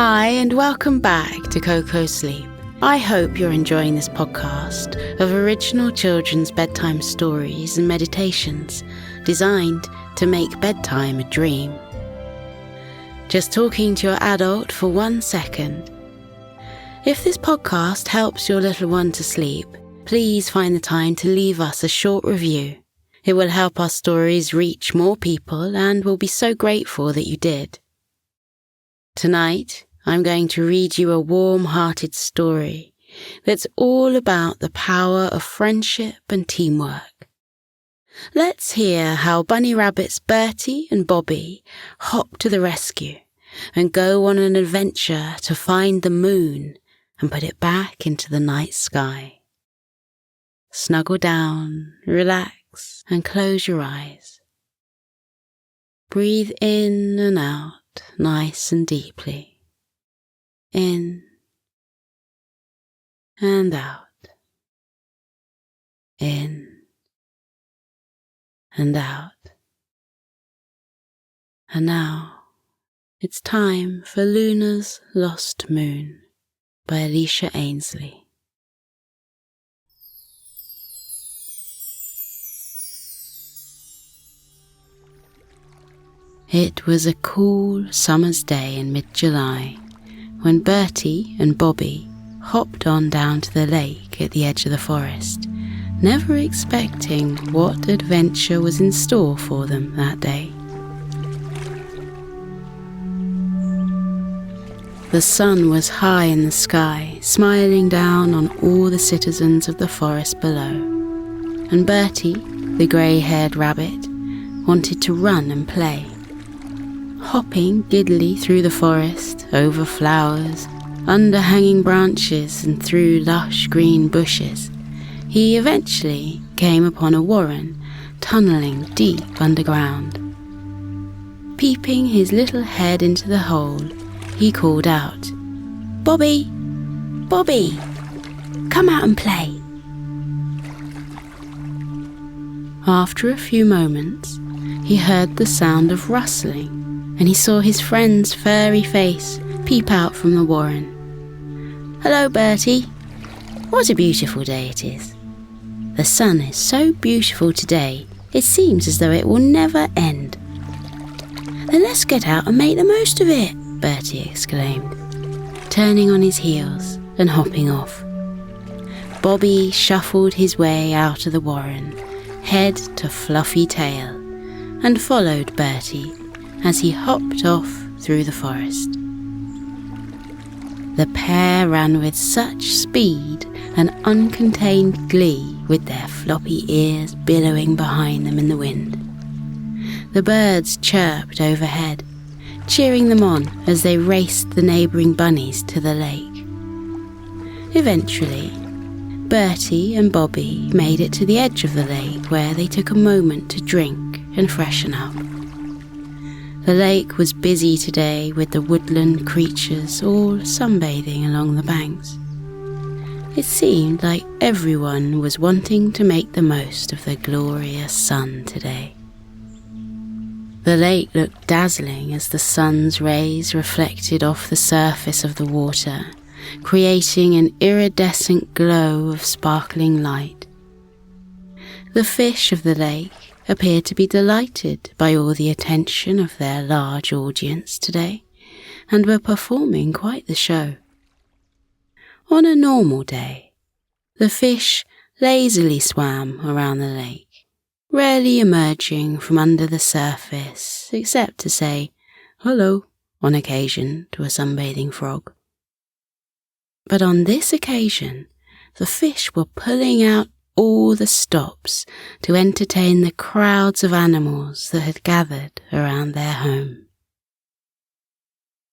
Hi and welcome back to Coco Sleep. I hope you're enjoying this podcast of original children's bedtime stories and meditations designed to make bedtime a dream. Just talking to your adult for 1 second. If this podcast helps your little one to sleep, please find the time to leave us a short review. It will help our stories reach more people and we'll be so grateful that you did. Tonight, I'm going to read you a warm-hearted story that's all about the power of friendship and teamwork. Let's hear how bunny rabbits Bertie and Bobby hop to the rescue and go on an adventure to find the moon and put it back into the night sky. Snuggle down, relax, and close your eyes. Breathe in and out nice and deeply. In and out. In and out. And now it's time for Luna's Lost Moon by Alicia Ainsley. It was a cool summer's day in mid-July when Bertie and Bobby hopped on down to the lake at the edge of the forest, never expecting what adventure was in store for them that day. The sun was high in the sky, smiling down on all the citizens of the forest below, and Bertie, the grey-haired rabbit, wanted to run and play. Hopping giddily through the forest, over flowers, under hanging branches and through lush green bushes, he eventually came upon a warren tunnelling deep underground. Peeping his little head into the hole, he called out, "Bobby! Bobby! Come out and play!" After a few moments, he heard the sound of rustling, and he saw his friend's furry face peep out from the warren. "Hello, Bertie. What a beautiful day it is. The sun is so beautiful today, it seems as though it will never end." "Then let's get out and make the most of it," Bertie exclaimed, turning on his heels and hopping off. Bobby shuffled his way out of the warren, head to fluffy tail, and followed Bertie as he hopped off through the forest. The pair ran with such speed and uncontained glee, with their floppy ears billowing behind them in the wind. The birds chirped overhead, cheering them on as they raced the neighbouring bunnies to the lake. Eventually, Bertie and Bobby made it to the edge of the lake, where they took a moment to drink and freshen up. The lake was busy today with the woodland creatures all sunbathing along the banks. It seemed like everyone was wanting to make the most of the glorious sun today. The lake looked dazzling as the sun's rays reflected off the surface of the water, creating an iridescent glow of sparkling light. The fish of the lake appeared to be delighted by all the attention of their large audience today, and were performing quite the show. On a normal day, the fish lazily swam around the lake, rarely emerging from under the surface except to say hello on occasion to a sunbathing frog. But on this occasion, the fish were pulling out all the stops to entertain the crowds of animals that had gathered around their home.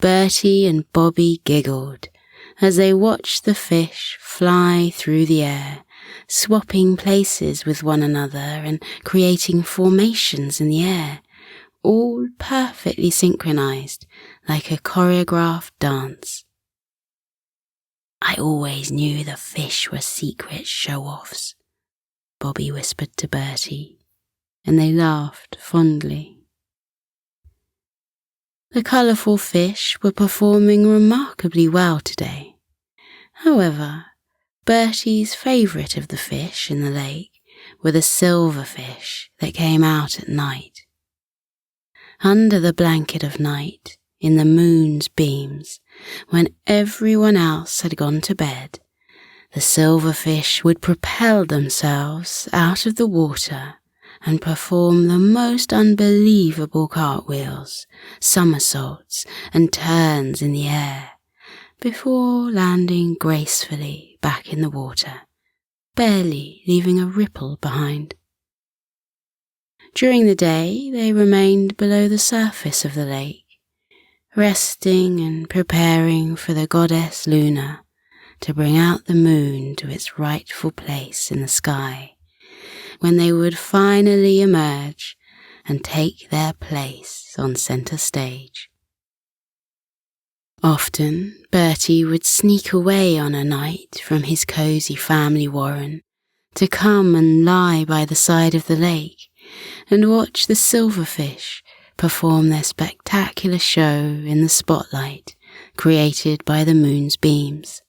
Bertie and Bobby giggled as they watched the fish fly through the air, swapping places with one another and creating formations in the air, all perfectly synchronized like a choreographed dance. "I always knew the fish were secret show-offs," Bobby whispered to Bertie, and they laughed fondly. The colourful fish were performing remarkably well today. However, Bertie's favourite of the fish in the lake were the silverfish that came out at night. Under the blanket of night, in the moon's beams, when everyone else had gone to bed, the silverfish would propel themselves out of the water and perform the most unbelievable cartwheels, somersaults, and turns in the air, before landing gracefully back in the water, barely leaving a ripple behind. During the day, they remained below the surface of the lake, resting and preparing for the goddess Luna to bring out the moon to its rightful place in the sky, when they would finally emerge and take their place on centre stage. Often, Bertie would sneak away on a night from his cosy family warren to come and lie by the side of the lake and watch the silverfish perform their spectacular show in the spotlight created by the moon's beams.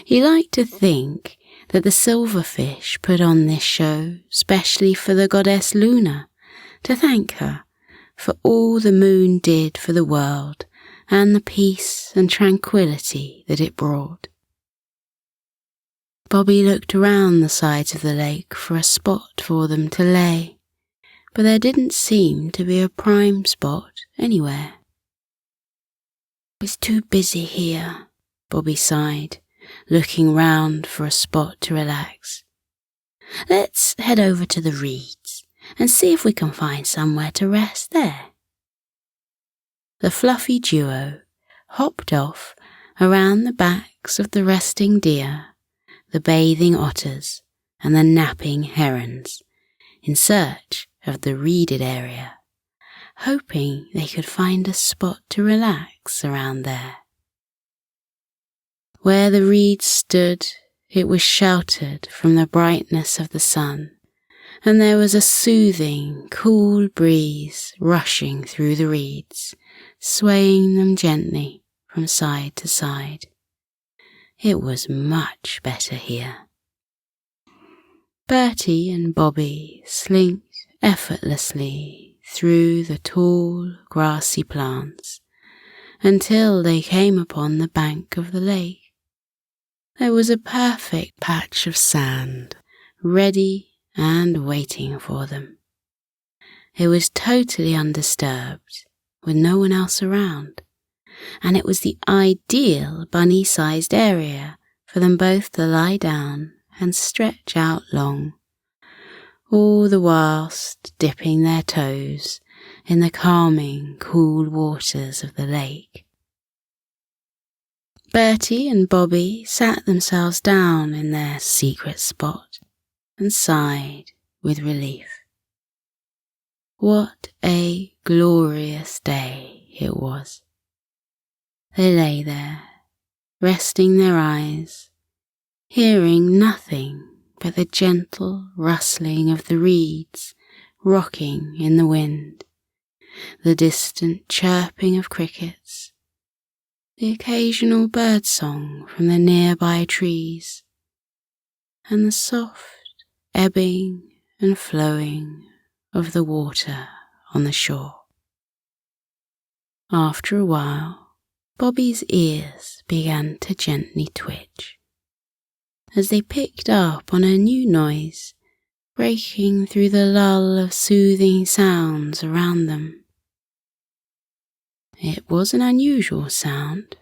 He liked to think that the silverfish put on this show specially for the goddess Luna, to thank her for all the moon did for the world and the peace and tranquility that it brought. Bobby looked around the sides of the lake for a spot for them to lay, but there didn't seem to be a prime spot anywhere. "It's too busy here," Bobby sighed, looking round for a spot to relax. "Let's head over to the reeds and see if we can find somewhere to rest there." The fluffy duo hopped off around the backs of the resting deer, the bathing otters, and the napping herons, in search of the reeded area, hoping they could find a spot to relax around there. Where the reeds stood, it was sheltered from the brightness of the sun, and there was a soothing, cool breeze rushing through the reeds, swaying them gently from side to side. It was much better here. Bertie and Bobby slinked effortlessly through the tall, grassy plants until they came upon the bank of the lake. There was a perfect patch of sand, ready and waiting for them. It was totally undisturbed, with no one else around, and it was the ideal bunny-sized area for them both to lie down and stretch out long, all the whilst dipping their toes in the calming, cool waters of the lake. Bertie and Bobby sat themselves down in their secret spot and sighed with relief. What a glorious day it was. They lay there, resting their eyes, hearing nothing but the gentle rustling of the reeds rocking in the wind, the distant chirping of crickets, the occasional birdsong from the nearby trees, and the soft ebbing and flowing of the water on the shore. After a while, Bobby's ears began to gently twitch, as they picked up on a new noise breaking through the lull of soothing sounds around them. It was an unusual sound,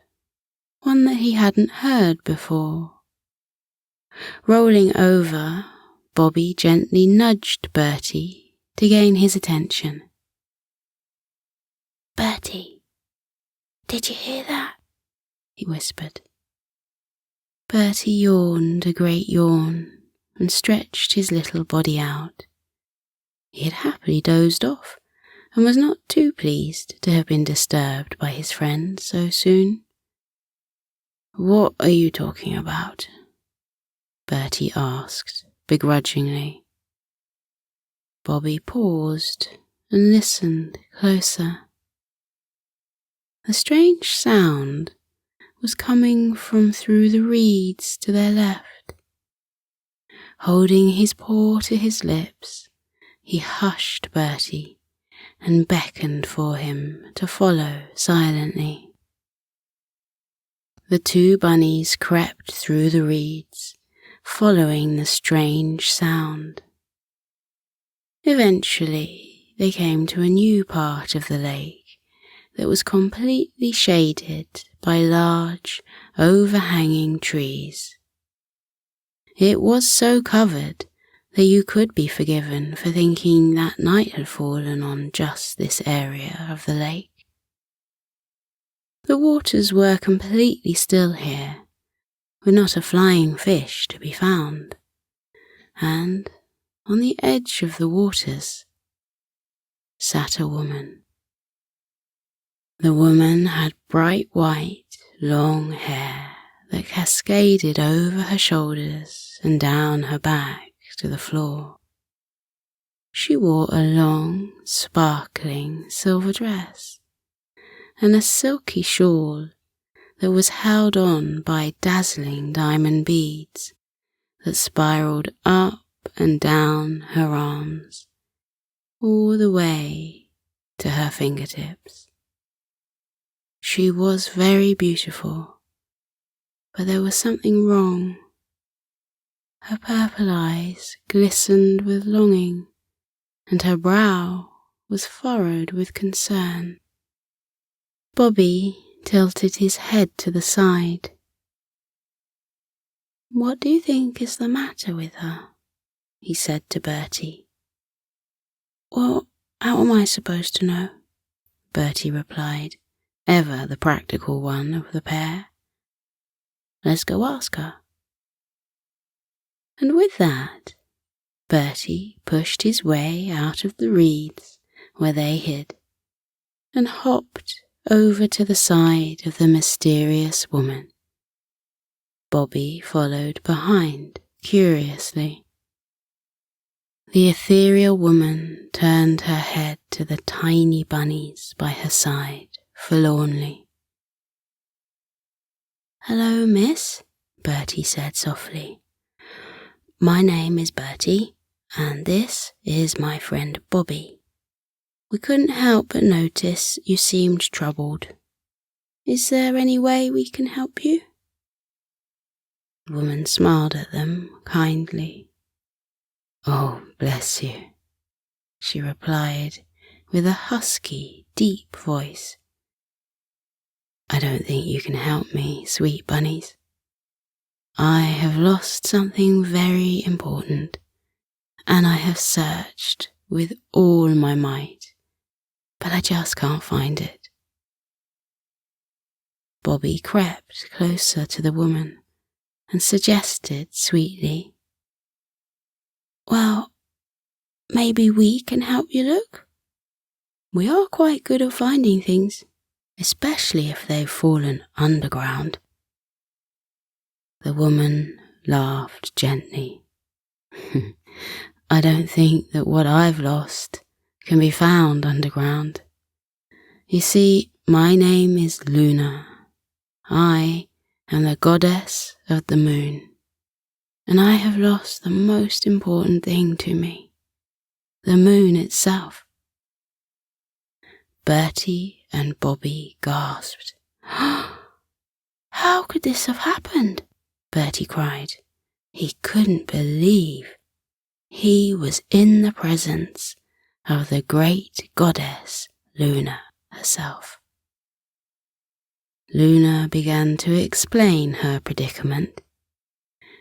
one that he hadn't heard before. Rolling over, Bobby gently nudged Bertie to gain his attention. "Bertie, did you hear that?" he whispered. Bertie yawned a great yawn and stretched his little body out. He had happily dozed off and was not too pleased to have been disturbed by his friend so soon. "What are you talking about?" Bertie asked begrudgingly. Bobby paused and listened closer. The strange sound was coming from through the reeds to their left. Holding his paw to his lips, he hushed Bertie and beckoned for him to follow silently. The two bunnies crept through the reeds, following the strange sound. Eventually, they came to a new part of the lake that was completely shaded by large, overhanging trees. It was so covered that you could be forgiven for thinking that night had fallen on just this area of the lake. The waters were completely still here, with not a flying fish to be found, and on the edge of the waters sat a woman. The woman had bright white, long hair that cascaded over her shoulders and down her back to the floor. She wore a long, sparkling silver dress and a silky shawl that was held on by dazzling diamond beads that spiraled up and down her arms, all the way to her fingertips. She was very beautiful, but there was something wrong. Her purple eyes glistened with longing, and her brow was furrowed with concern. Bobby tilted his head to the side. "What do you think is the matter with her?" he said to Bertie. "Well, how am I supposed to know?" Bertie replied, ever the practical one of the pair. "Let's go ask her." And with that, Bertie pushed his way out of the reeds where they hid and hopped over to the side of the mysterious woman. Bobby followed behind, curiously. The ethereal woman turned her head to the tiny bunnies by her side, forlornly. "Hello, miss," Bertie said softly. "My name is Bertie, and this is my friend Bobby. We couldn't help but notice you seemed troubled. Is there any way we can help you?" The woman smiled at them kindly. "Oh, bless you," she replied with a husky, deep voice. "I don't think you can help me, sweet bunnies. I have lost something very important, and I have searched with all my might, but I just can't find it." Bobby crept closer to the woman and suggested sweetly, "Well, maybe we can help you look. We are quite good at finding things, especially if they've fallen underground." The woman laughed gently. "I don't think that what I've lost can be found underground. You see, my name is Luna. I am the goddess of the moon, and I have lost the most important thing to me, the moon itself." Bertie and Bobby gasped. "How could this have happened?" Bertie cried. He couldn't believe he was in the presence of the great goddess Luna herself. Luna began to explain her predicament.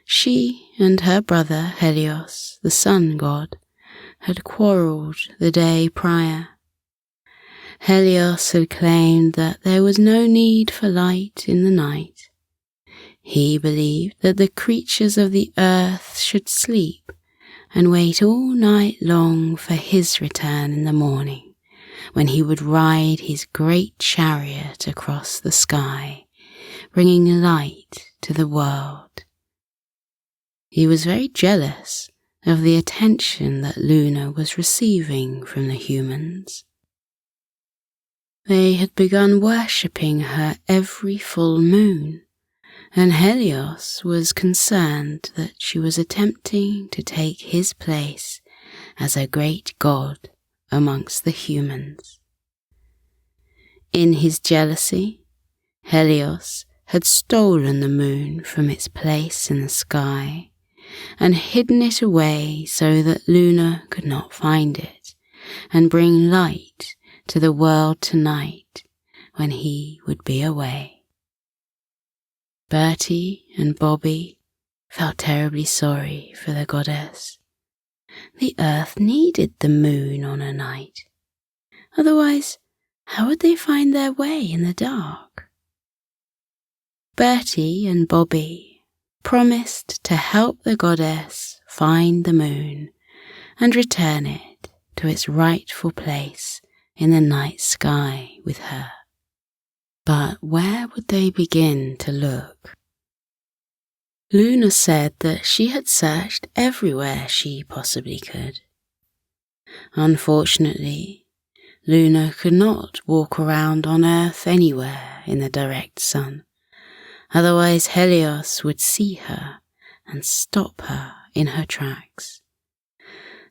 She and her brother Helios, the sun god, had quarrelled the day prior. Helios had claimed that there was no need for light in the night. He believed that the creatures of the earth should sleep and wait all night long for his return in the morning, when he would ride his great chariot across the sky, bringing light to the world. He was very jealous of the attention that Luna was receiving from the humans. They had begun worshipping her every full moon, and Helios was concerned that she was attempting to take his place as a great god amongst the humans. In his jealousy, Helios had stolen the moon from its place in the sky and hidden it away so that Luna could not find it and bring light to the world tonight when he would be away. Bertie and Bobby felt terribly sorry for the goddess. The earth needed the moon on a night. Otherwise, how would they find their way in the dark? Bertie and Bobby promised to help the goddess find the moon and return it to its rightful place in the night sky with her. But where would they begin to look? Luna said that she had searched everywhere she possibly could. Unfortunately, Luna could not walk around on Earth anywhere in the direct sun, otherwise Helios would see her and stop her in her tracks.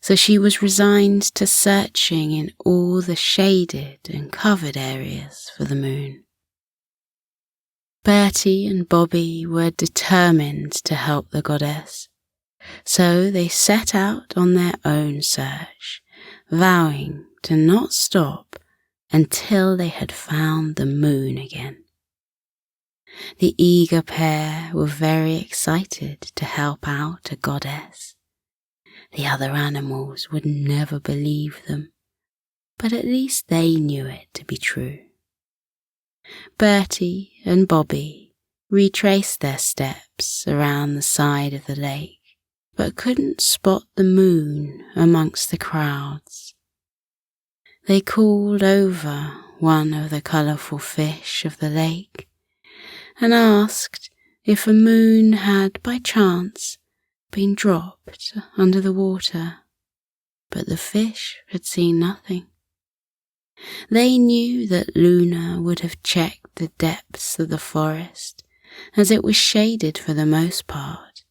So she was resigned to searching in all the shaded and covered areas for the moon. Bertie and Bobby were determined to help the goddess, so they set out on their own search, vowing to not stop until they had found the moon again. The eager pair were very excited to help out a goddess. The other animals would never believe them, but at least they knew it to be true. Bertie and Bobby retraced their steps around the side of the lake, but couldn't spot the moon amongst the crowds. They called over one of the colourful fish of the lake and asked if a moon had by chance been dropped under the water, but the fish had seen nothing. They knew that Luna would have checked the depths of the forest, as it was shaded for the most part,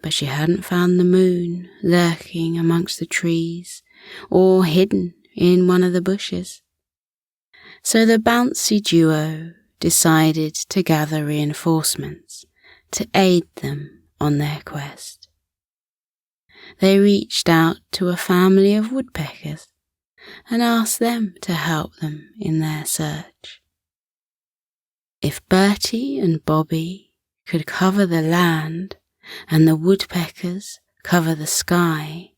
but she hadn't found the moon lurking amongst the trees or hidden in one of the bushes. So the bouncy duo decided to gather reinforcements to aid them on their quest. They reached out to a family of woodpeckers and asked them to help them in their search. If Bertie and Bobby could cover the land and the woodpeckers cover the sky,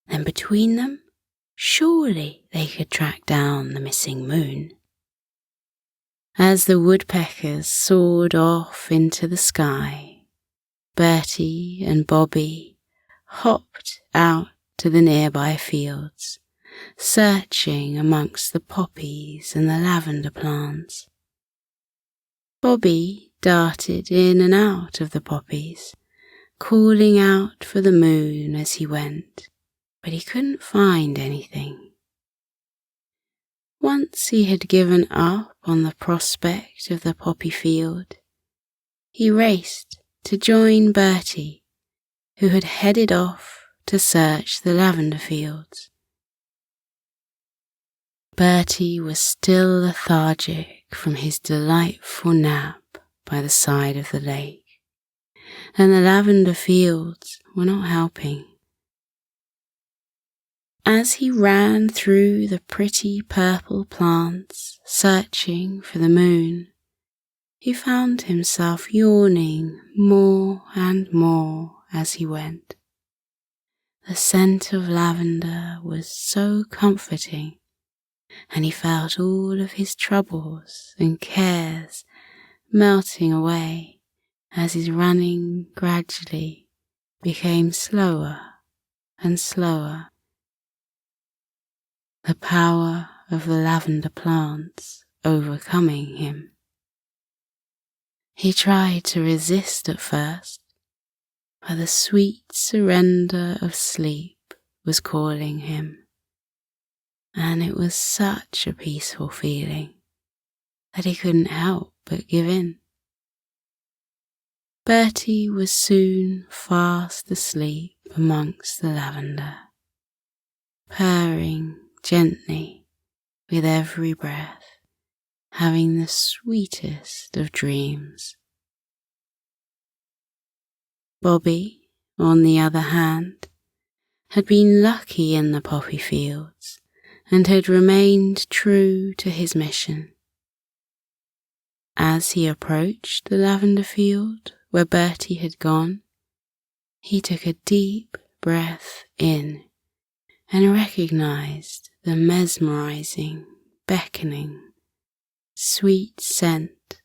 then between them, surely they could track down the missing moon. As the woodpeckers soared off into the sky, Bertie and Bobby hopped out to the nearby fields, searching amongst the poppies and the lavender plants. Bobby darted in and out of the poppies, calling out for the moon as he went, but he couldn't find anything. Once he had given up on the prospect of the poppy field, he raced to join Bertie, who had headed off to search the lavender fields. Bertie was still lethargic from his delightful nap by the side of the lake, and the lavender fields were not helping. As he ran through the pretty purple plants, searching for the moon, he found himself yawning more and more as he went. The scent of lavender was so comforting, and he felt all of his troubles and cares melting away as his running gradually became slower and slower. The power of the lavender plants overcoming him. He tried to resist at first, but the sweet surrender of sleep was calling him. and it was such a peaceful feeling that he couldn't help but give in. Bertie was soon fast asleep amongst the lavender, purring gently with every breath, having the sweetest of dreams. Bobby, on the other hand, had been lucky in the poppy fields and had remained true to his mission. As he approached the lavender field where Bertie had gone, he took a deep breath in and recognized the mesmerizing, beckoning, sweet scent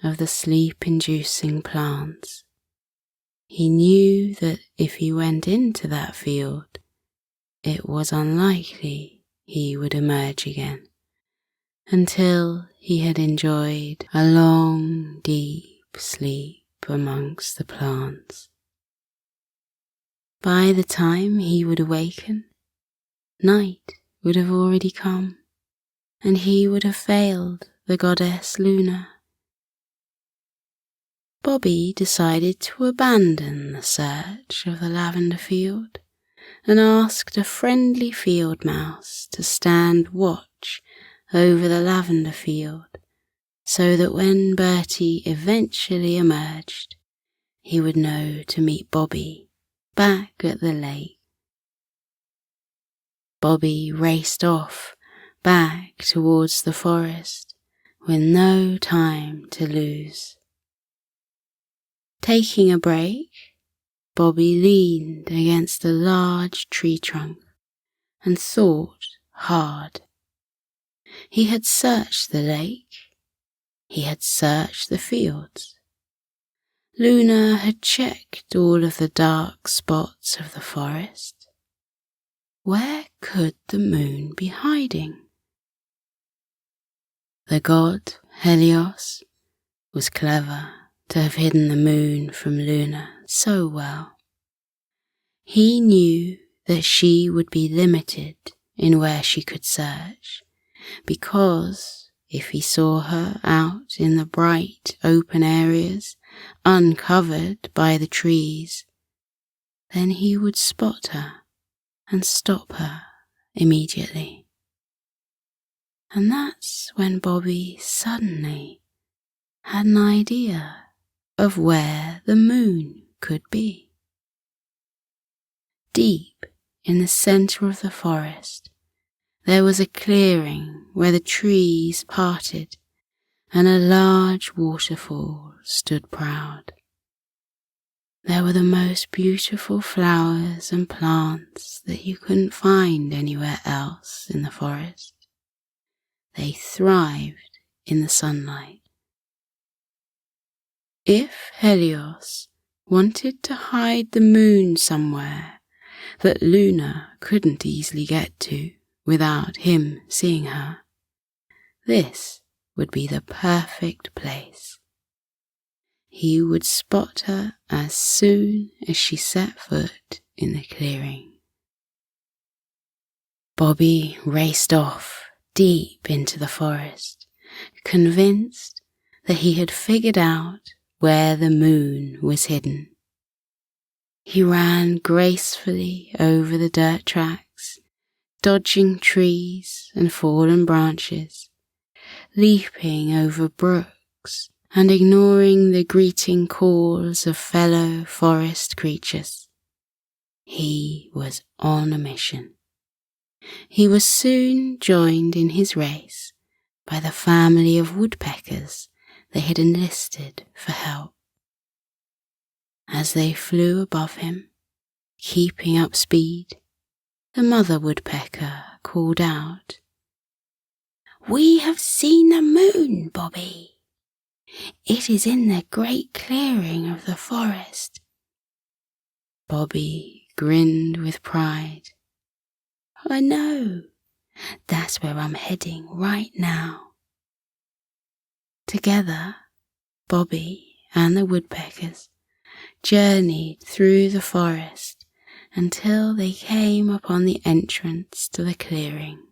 of the sleep-inducing plants. He knew that if he went into that field, it was unlikely he would emerge again until he had enjoyed a long, deep sleep amongst the plants. By the time he would awaken, night would have already come, and he would have failed the goddess Luna. Bobby decided to abandon the search of the lavender field and asked a friendly field mouse to stand watch over the lavender field so that when Bertie eventually emerged, he would know to meet Bobby back at the lake. Bobby raced off back towards the forest with no time to lose. Taking a break, Bobby leaned against a large tree trunk and thought hard. He had searched the lake. He had searched the fields. Luna had checked all of the dark spots of the forest. Where could the moon be hiding? The god Helios was clever to have hidden the moon from Luna so well. He knew that she would be limited in where she could search, because if he saw her out in the bright open areas uncovered by the trees, then he would spot her and stop her immediately. And that's when Bobby suddenly had an idea of where the moon could be. Deep in the center of the forest, there was a clearing where the trees parted and a large waterfall stood proud. There were the most beautiful flowers and plants that you couldn't find anywhere else in the forest. They thrived in the sunlight. If Helios wanted to hide the moon somewhere that Luna couldn't easily get to without him seeing her, this would be the perfect place. He would spot her as soon as she set foot in the clearing. Bobby raced off deep into the forest, convinced that he had figured out where the moon was hidden. He ran gracefully over the dirt tracks, dodging trees and fallen branches, leaping over brooks and ignoring the greeting calls of fellow forest creatures. He was on a mission. He was soon joined in his race by the family of woodpeckers they had enlisted for help. As they flew above him, keeping up speed, the mother woodpecker called out, "We have seen the moon, Bobby. It is in the great clearing of the forest." Bobby grinned with pride. "I know. That's where I'm heading right now." Together, Bobby and the woodpeckers journeyed through the forest until they came upon the entrance to the clearing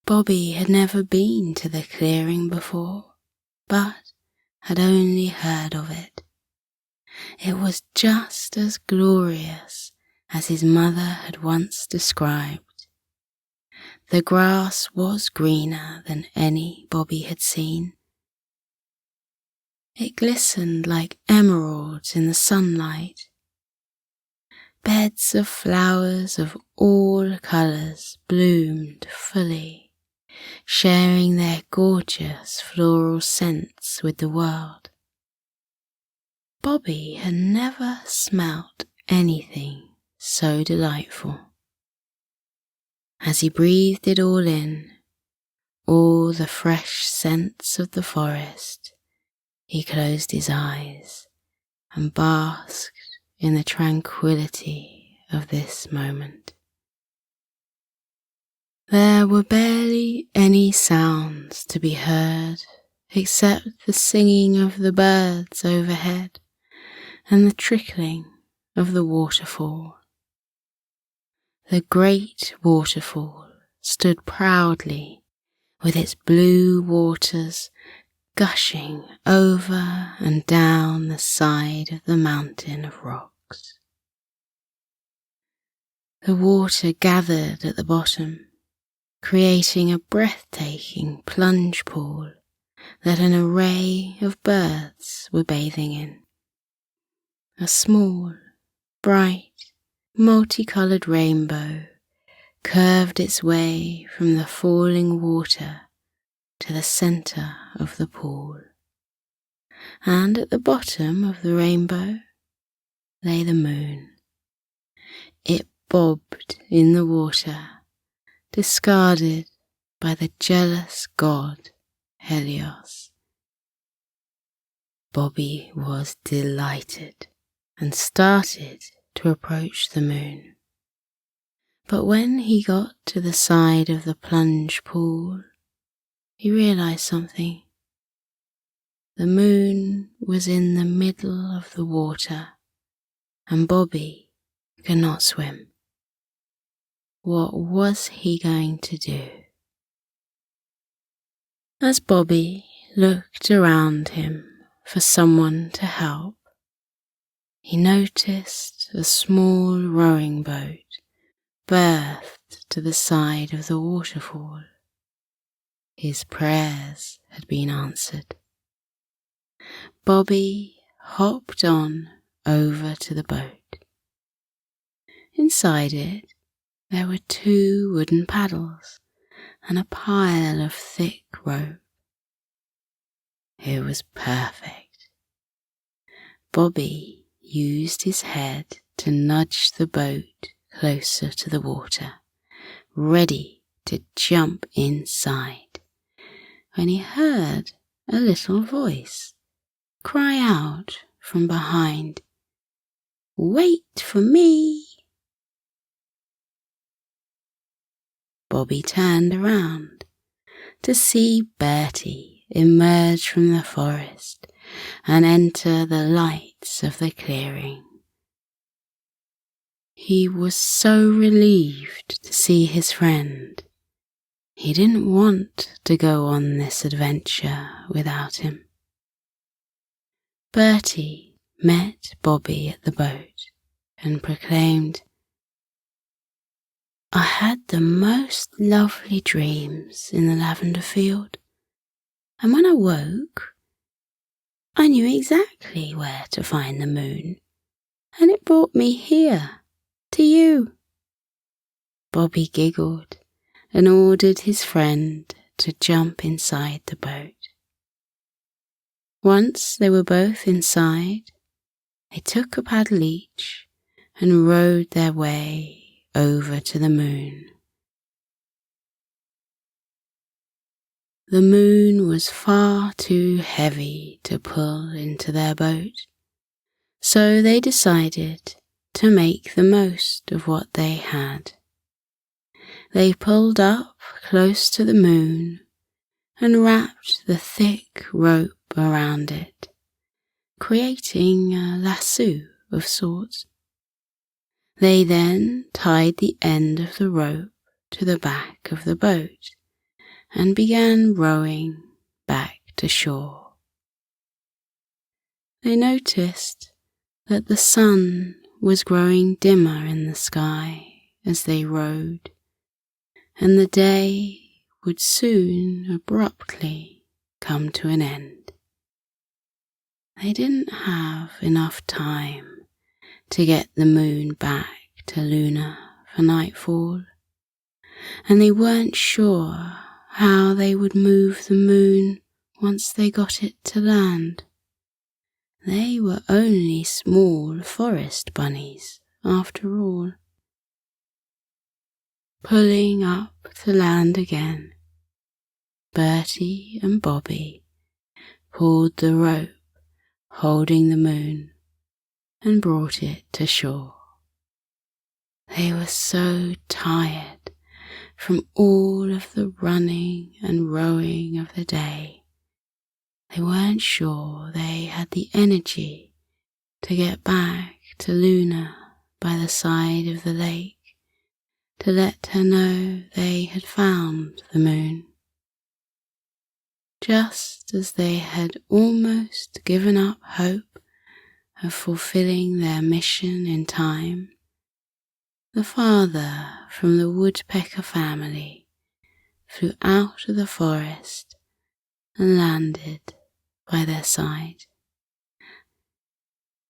Bobby had never been to the clearing before, but had only heard of it. It was just as glorious as his mother had once described. The grass was greener than any Bobby had seen. It glistened like emeralds in the sunlight. Beds of flowers of all colours bloomed fully, sharing their gorgeous floral scents with the world. Bobby had never smelt anything so delightful. As he breathed it all in, all the fresh scents of the forest, he closed his eyes and basked in the tranquility of this moment. There were barely any sounds to be heard except the singing of the birds overhead and the trickling of the waterfall. The great waterfall stood proudly with its blue waters gushing over and down the side of the mountain of rocks. The water gathered at the bottom, creating a breathtaking plunge pool that an array of birds were bathing in. A small, bright, multicolored rainbow curved its way from the falling water to the center of the pool, and at the bottom of the rainbow lay the moon. It bobbed in the water, discarded by the jealous god Helios. Bobby was delighted and started to approach the moon. But when he got to the side of the plunge pool, he realized something. The moon was in the middle of the water, and Bobby could not swim. What was he going to do? As Bobby looked around him for someone to help, he noticed a small rowing boat berthed to the side of the waterfall. His prayers had been answered. Bobby hopped on over to the boat. Inside it, there were 2 wooden paddles and a pile of thick rope. It was perfect. Bobby used his head to nudge the boat closer to the water, ready to jump inside, when he heard a little voice cry out from behind, "Wait for me!" Bobby turned around to see Bertie emerge from the forest and enter the lights of the clearing. He was so relieved to see his friend. He didn't want to go on this adventure without him. Bertie met Bobby at the boat and proclaimed, "I had the most lovely dreams in the lavender field, and when I woke, I knew exactly where to find the moon, and it brought me here, to you." Bobby giggled and ordered his friend to jump inside the boat. Once they were both inside, they took a paddle each and rowed their way over to the moon. The moon was far too heavy to pull into their boat, so they decided to make the most of what they had. They pulled up close to the moon and wrapped the thick rope around it, creating a lasso of sorts. They then tied the end of the rope to the back of the boat and began rowing back to shore. They noticed that the sun was growing dimmer in the sky as they rowed, and the day would soon abruptly come to an end. They didn't have enough time to get the moon back to Luna for nightfall, and they weren't sure how they would move the moon once they got it to land. They were only small forest bunnies, after all. Pulling up to land again, Bertie and Bobby pulled the rope holding the moon and brought it to shore. They were so tired from all of the running and rowing of the day. They weren't sure they had the energy to get back to Luna by the side of the lake to let her know they had found the moon. Just as they had almost given up hope of fulfilling their mission in time, the father from the woodpecker family flew out of the forest and landed by their side.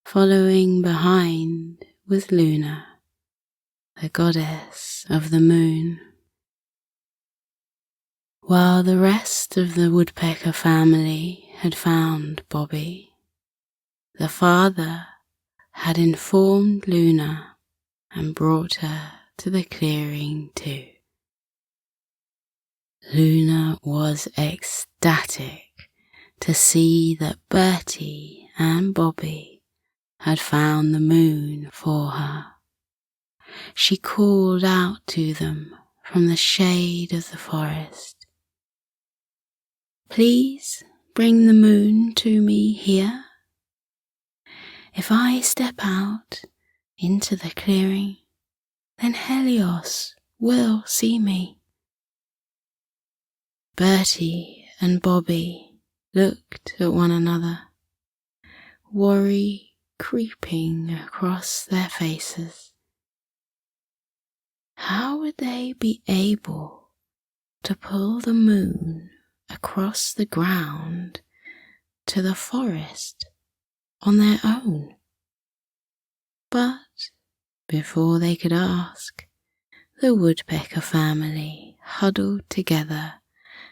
Following behind was Luna, the goddess of the moon. While the rest of the woodpecker family had found Bobby, the father had informed Luna and brought her to the clearing too. Luna was ecstatic to see that Bertie and Bobby had found the moon for her. She called out to them from the shade of the forest, "Please bring the moon to me here. If I step out into the clearing, then Helios will see me." Bertie and Bobby looked at one another, worry creeping across their faces. How would they be able to pull the moon across the ground to the forest on their own? But before they could ask, the woodpecker family huddled together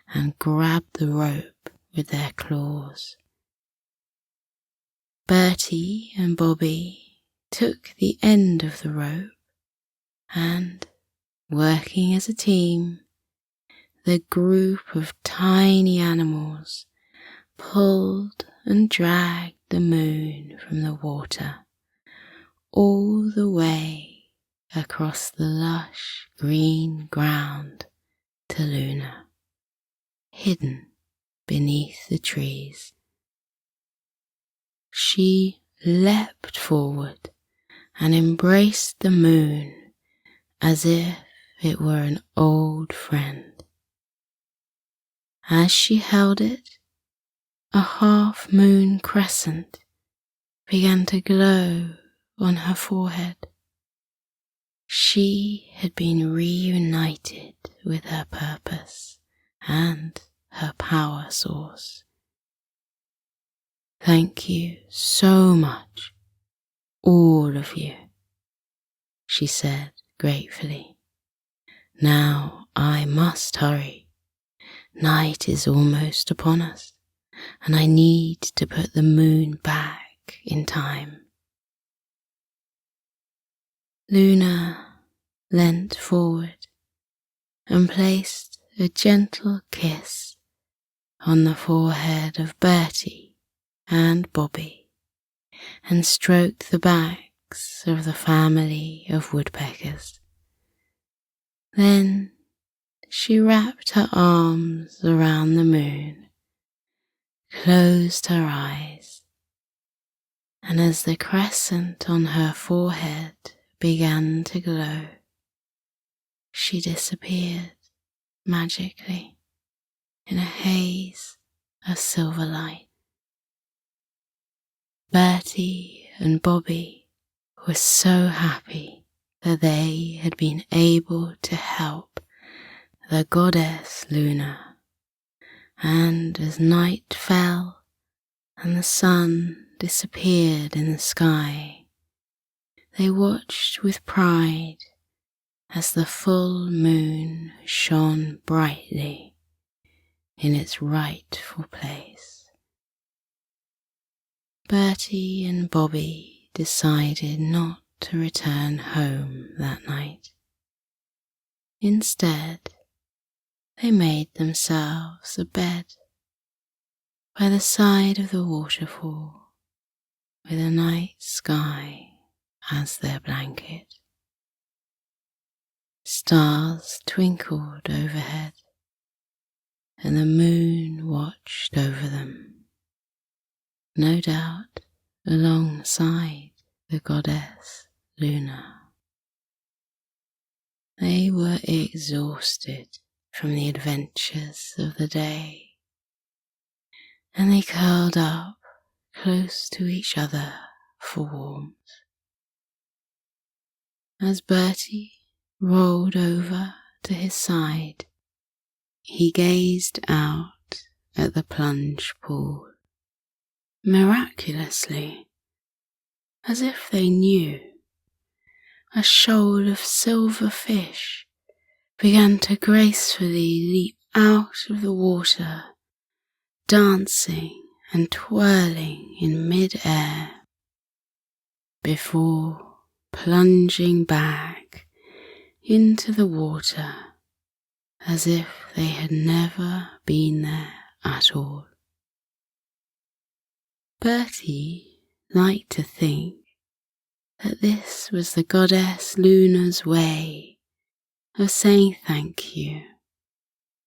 and grabbed the rope with their claws. Bertie and Bobby took the end of the rope and, working as a team, the group of tiny animals pulled and dragged the moon from the water all the way across the lush green ground to Luna, hidden beneath the trees. She leapt forward and embraced the moon as if it were an old friend. As she held it, a half-moon crescent began to glow on her forehead. She had been reunited with her purpose and her power source. "Thank you so much, all of you," she said gratefully. "Now I must hurry. Night is almost upon us, and I need to put the moon back in time." Luna leant forward and placed a gentle kiss on the forehead of Bertie and Bobby and stroked the backs of the family of woodpeckers. Then she wrapped her arms around the moon, closed her eyes, and as the crescent on her forehead began to glow, she disappeared magically. in a haze of silver light. Bertie and Bobby were so happy that they had been able to help the goddess Luna, and as night fell and the sun disappeared in the sky, they watched with pride as the full moon shone brightly in its rightful place. Bertie and Bobby decided not to return home that night. Instead, they made themselves a bed by the side of the waterfall with a night sky as their blanket. Stars twinkled overhead, and the moon watched over them, no doubt alongside the goddess Luna. They were exhausted from the adventures of the day, and they curled up close to each other for warmth. As Bertie rolled over to his side, he gazed out at the plunge pool. Miraculously, as if they knew, a shoal of silver fish began to gracefully leap out of the water, dancing and twirling in mid-air, before plunging back into the water as if they had never been there at all. Bertie liked to think that this was the goddess Luna's way of saying thank you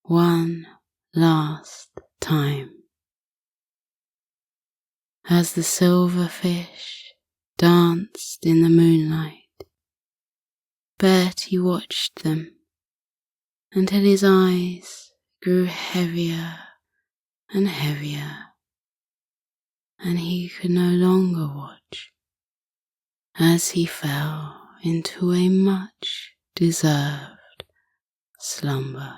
one last time. As the silver fish danced in the moonlight, Bertie watched them until his eyes grew heavier and heavier, and he could no longer watch as he fell into a much deserved slumber.